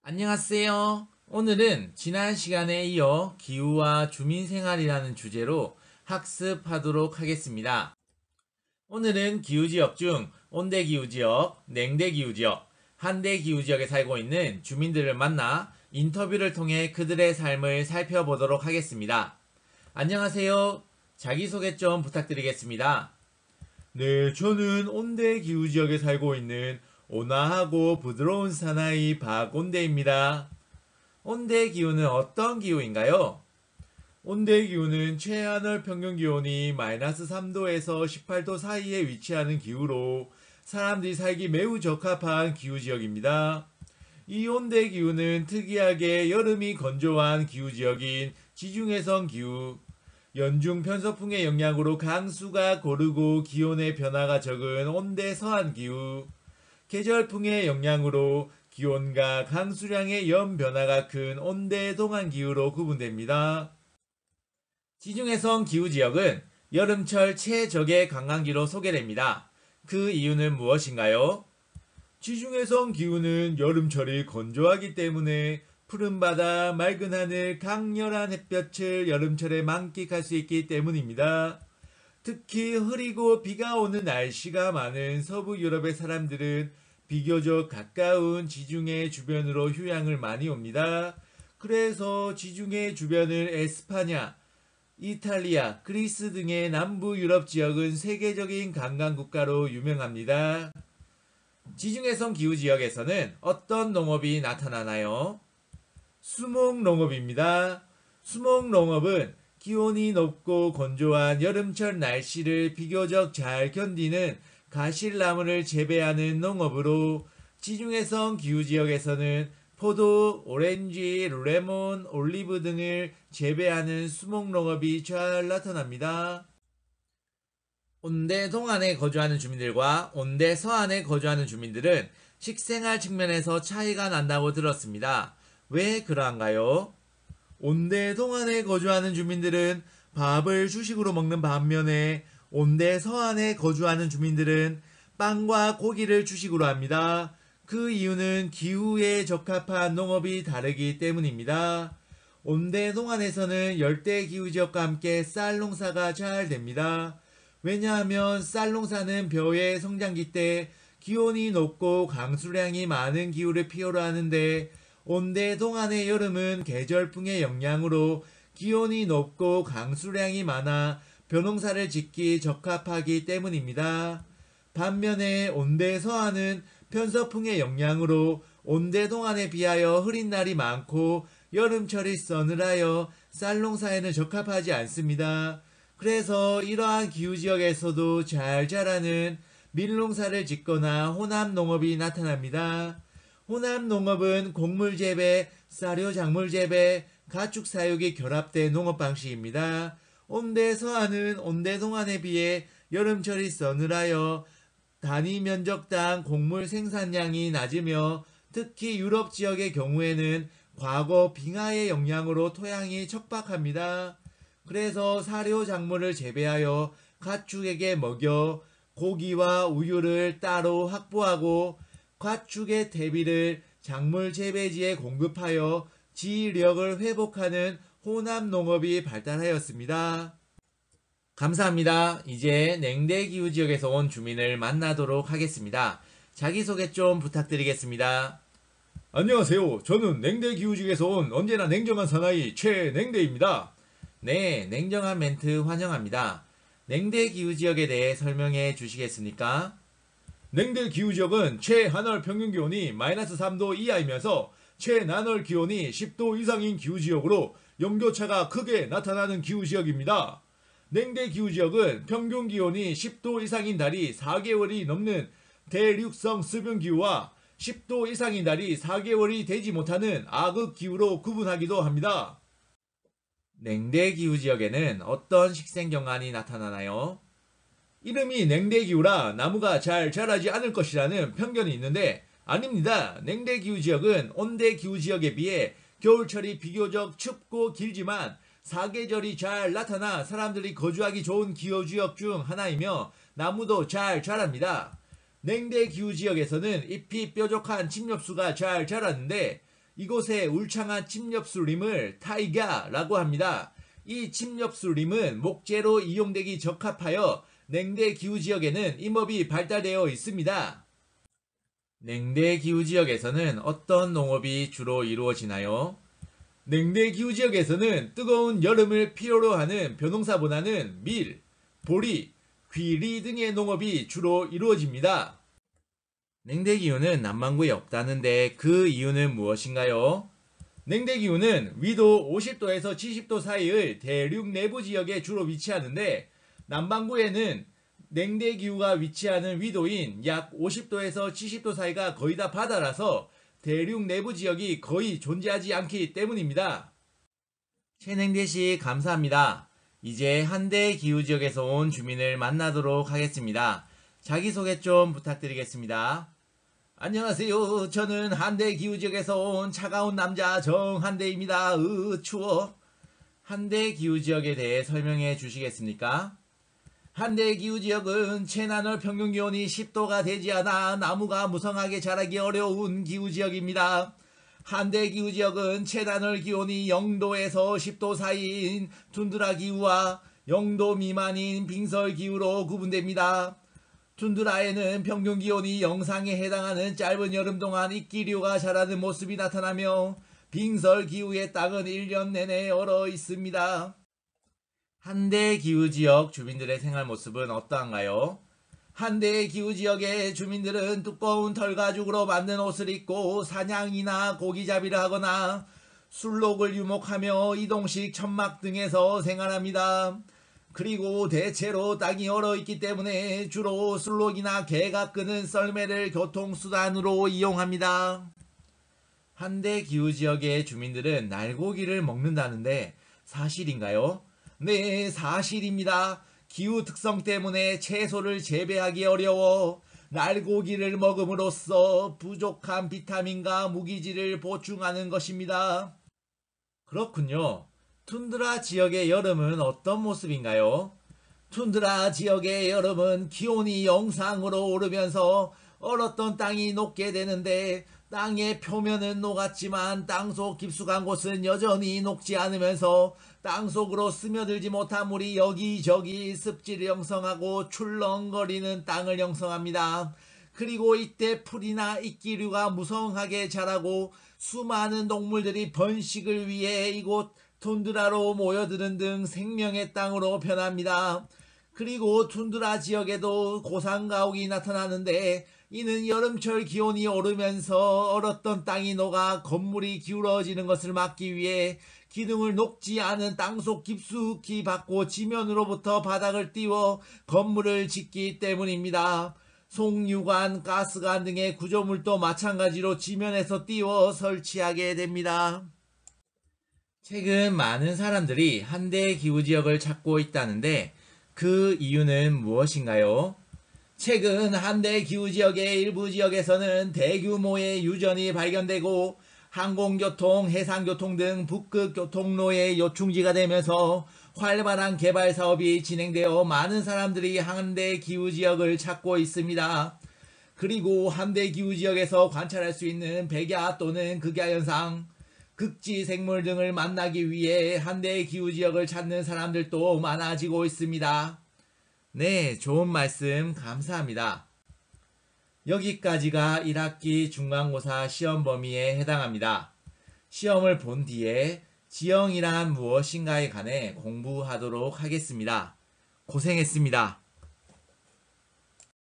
안녕하세요. 오늘은 지난 시간에 이어 기후와 주민생활이라는 주제로 학습하도록 하겠습니다. 오늘은 기후지역 중 온대기후지역, 냉대기후지역, 한대기후지역에 살고 있는 주민들을 만나 인터뷰를 통해 그들의 삶을 살펴보도록 하겠습니다. 안녕하세요. 자기소개 좀 부탁드리겠습니다. 네, 저는 온대기후지역에 살고 있는 온화하고 부드러운 사나이 박온대입니다. 온대 기후는 어떤 기후인가요? 온대 기후는 최하늘 평균 기온이 마이너스 3도에서 18도 사이에 위치하는 기후로 사람들이 살기 매우 적합한 기후 지역입니다. 이 온대 기후는 특이하게 여름이 건조한 기후 지역인 지중해성 기후, 연중 편서풍의 영향으로 강수가 고르고 기온의 변화가 적은 온대 서한 기후, 계절풍의 영향으로 기온과 강수량의 연변화가 큰 온대 동안 기후로 구분됩니다. 지중해성 기후지역은 여름철 최적의 관광지로 소개됩니다. 그 이유는 무엇인가요? 지중해성 기후는 여름철이 건조하기 때문에 푸른 바다, 맑은 하늘, 강렬한 햇볕을 여름철에 만끽할 수 있기 때문입니다. 특히 흐리고 비가 오는 날씨가 많은 서부 유럽의 사람들은 비교적 가까운 지중해 주변으로 휴양을 많이 옵니다. 그래서 지중해 주변을 에스파냐, 이탈리아, 그리스 등의 남부 유럽 지역은 세계적인 관광 국가로 유명합니다. 지중해성 기후 지역에서는 어떤 농업이 나타나나요? 수목농업입니다. 수목농업은 기온이 높고 건조한 여름철 날씨를 비교적 잘 견디는 가실나무를 재배하는 농업으로 지중해성 기후지역에서는 포도, 오렌지, 레몬, 올리브 등을 재배하는 수목농업이 잘 나타납니다. 온대 동안에 거주하는 주민들과 온대 서안에 거주하는 주민들은 식생활 측면에서 차이가 난다고 들었습니다. 왜 그러한가요? 온대 동안에 거주하는 주민들은 밥을 주식으로 먹는 반면에 온대 서안에 거주하는 주민들은 빵과 고기를 주식으로 합니다. 그 이유는 기후에 적합한 농업이 다르기 때문입니다. 온대 동안에서는 열대 기후 지역과 함께 쌀 농사가 잘 됩니다. 왜냐하면 쌀 농사는 벼의 성장기 때 기온이 높고 강수량이 많은 기후를 필요로 하는데 온대 동안의 여름은 계절풍의 영향으로 기온이 높고 강수량이 많아 벼농사를 짓기 적합하기 때문입니다. 반면에 온대 서안은 편서풍의 영향으로 온대 동안에 비하여 흐린 날이 많고 여름철이 서늘하여 쌀농사에는 적합하지 않습니다. 그래서 이러한 기후지역에서도 잘 자라는 밀농사를 짓거나 혼합농업이 나타납니다. 혼합농업은 곡물 재배, 사료 작물 재배, 가축 사육이 결합된 농업 방식입니다. 온대 서안은 온대 동안에 비해 여름철이 서늘하여 단위 면적당 곡물 생산량이 낮으며 특히 유럽 지역의 경우에는 과거 빙하의 영향으로 토양이 척박합니다. 그래서 사료 작물을 재배하여 가축에게 먹여 고기와 우유를 따로 확보하고 가축의 대비를 작물 재배지에 공급하여 지력을 회복하는 혼합농업이 발달하였습니다. 감사합니다. 이제 냉대기후 지역에서 온 주민을 만나도록 하겠습니다. 자기소개 좀 부탁드리겠습니다. 안녕하세요. 저는 냉대기후지역에서 온 언제나 냉정한 사나이 최냉대입니다. 네, 냉정한 멘트 환영합니다. 냉대기후지역에 대해 설명해 주시겠습니까? 냉대기후지역은 최한월 평균기온이 마이너스 3도 이하이면서 최난월 기온이 10도 이상인 기후지역으로 영교차가 크게 나타나는 기후지역입니다. 냉대기후지역은 평균기온이 10도 이상인 달이 4개월이 넘는 대륙성 수변기후와 10도 이상인 달이 4개월이 되지 못하는 악읍기후로 구분하기도 합니다. 냉대기후지역에는 어떤 식생경관이 나타나나요? 이름이 냉대기후라 나무가 잘 자라지 않을 것이라는 편견이 있는데 아닙니다. 냉대기후지역은 온대기후지역에 비해 겨울철이 비교적 춥고 길지만 사계절이 잘 나타나 사람들이 거주하기 좋은 기후지역 중 하나이며 나무도 잘 자랍니다. 냉대기후지역에서는 잎이 뾰족한 침엽수가 잘 자라는데 이곳의 울창한 침엽수림을 타이가라고 합니다. 이 침엽수림은 목재로 이용되기 적합하여 냉대기후지역에는 임업이 발달되어 있습니다. 냉대기후지역에서는 어떤 농업이 주로 이루어지나요? 냉대기후지역에서는 뜨거운 여름을 필요로 하는 벼농사보다는 밀, 보리, 귀리 등의 농업이 주로 이루어집니다. 냉대기후는 남반구에 없다는데 그 이유는 무엇인가요? 냉대기후는 위도 50도에서 70도 사이의 대륙 내부 지역에 주로 위치하는데 남반구에는 냉대기후가 위치하는 위도인 약 50도에서 70도 사이가 거의 다 바다라서 대륙 내부 지역이 거의 존재하지 않기 때문입니다. 최냉대씨 감사합니다. 이제 한대기후지역에서 온 주민을 만나도록 하겠습니다. 자기소개 좀 부탁드리겠습니다. 안녕하세요. 저는 한대기후지역에서 온 차가운 남자 정한대입니다. 추워. 한대기후지역에 대해 설명해 주시겠습니까? 한대기후지역은 최난월 평균기온이 10도가 되지 않아 나무가 무성하게 자라기 어려운 기후지역입니다. 한대기후지역은 최난월 기온이 0도에서 10도 사이인 툰드라 기후와 0도 미만인 빙설 기후로 구분됩니다. 툰드라에는 평균 기온이 영상에 해당하는 짧은 여름 동안 이끼류가 자라는 모습이 나타나며 빙설 기후의 땅은 1년 내내 얼어 있습니다. 한대기후지역 주민들의 생활 모습은 어떠한가요? 한대기후지역의 주민들은 두꺼운 털가죽으로 만든 옷을 입고 사냥이나 고기잡이를 하거나 술록을 유목하며 이동식 천막 등에서 생활합니다. 그리고 대체로 땅이 얼어있기 때문에 주로 술록이나 개가 끄는 썰매를 교통수단으로 이용합니다. 한대기후지역의 주민들은 날고기를 먹는다는데 사실인가요? 네, 사실입니다. 기후 특성 때문에 채소를 재배하기 어려워 날고기를 먹음으로써 부족한 비타민과 무기질을 보충하는 것입니다. 그렇군요. 툰드라 지역의 여름은 어떤 모습인가요? 툰드라 지역의 여름은 기온이 영상으로 오르면서 얼었던 땅이 녹게 되는데 땅의 표면은 녹았지만 땅속 깊숙한 곳은 여전히 녹지 않으면서 땅속으로 스며들지 못한 물이 여기저기 습지를 형성하고 출렁거리는 땅을 형성합니다. 그리고 이때 풀이나 이끼류가 무성하게 자라고 수많은 동물들이 번식을 위해 이곳 툰드라로 모여드는 등 생명의 땅으로 변합니다. 그리고 툰드라 지역에도 고산가옥이 나타나는데 이는 여름철 기온이 오르면서 얼었던 땅이 녹아 건물이 기울어지는 것을 막기 위해 기둥을 녹지 않은 땅속 깊숙이 받고 지면으로부터 바닥을 띄워 건물을 짓기 때문입니다. 송유관, 가스관 등의 구조물도 마찬가지로 지면에서 띄워 설치하게 됩니다. 최근 많은 사람들이 한대기후지역을 찾고 있다는데 그 이유는 무엇인가요? 최근 한대기후지역의 일부 지역에서는 대규모의 유전이 발견되고 항공교통, 해상교통 등 북극 교통로의 요충지가 되면서 활발한 개발 사업이 진행되어 많은 사람들이 한대기후지역을 찾고 있습니다. 그리고 한대기후지역에서 관찰할 수 있는 백야 또는 극야현상, 극지생물 등을 만나기 위해 한대기후지역을 찾는 사람들도 많아지고 있습니다. 네, 좋은 말씀 감사합니다. 여기까지가 1학기 중간고사 시험 범위에 해당합니다. 시험을 본 뒤에 지형이란 무엇인가에 관해 공부하도록 하겠습니다. 고생했습니다.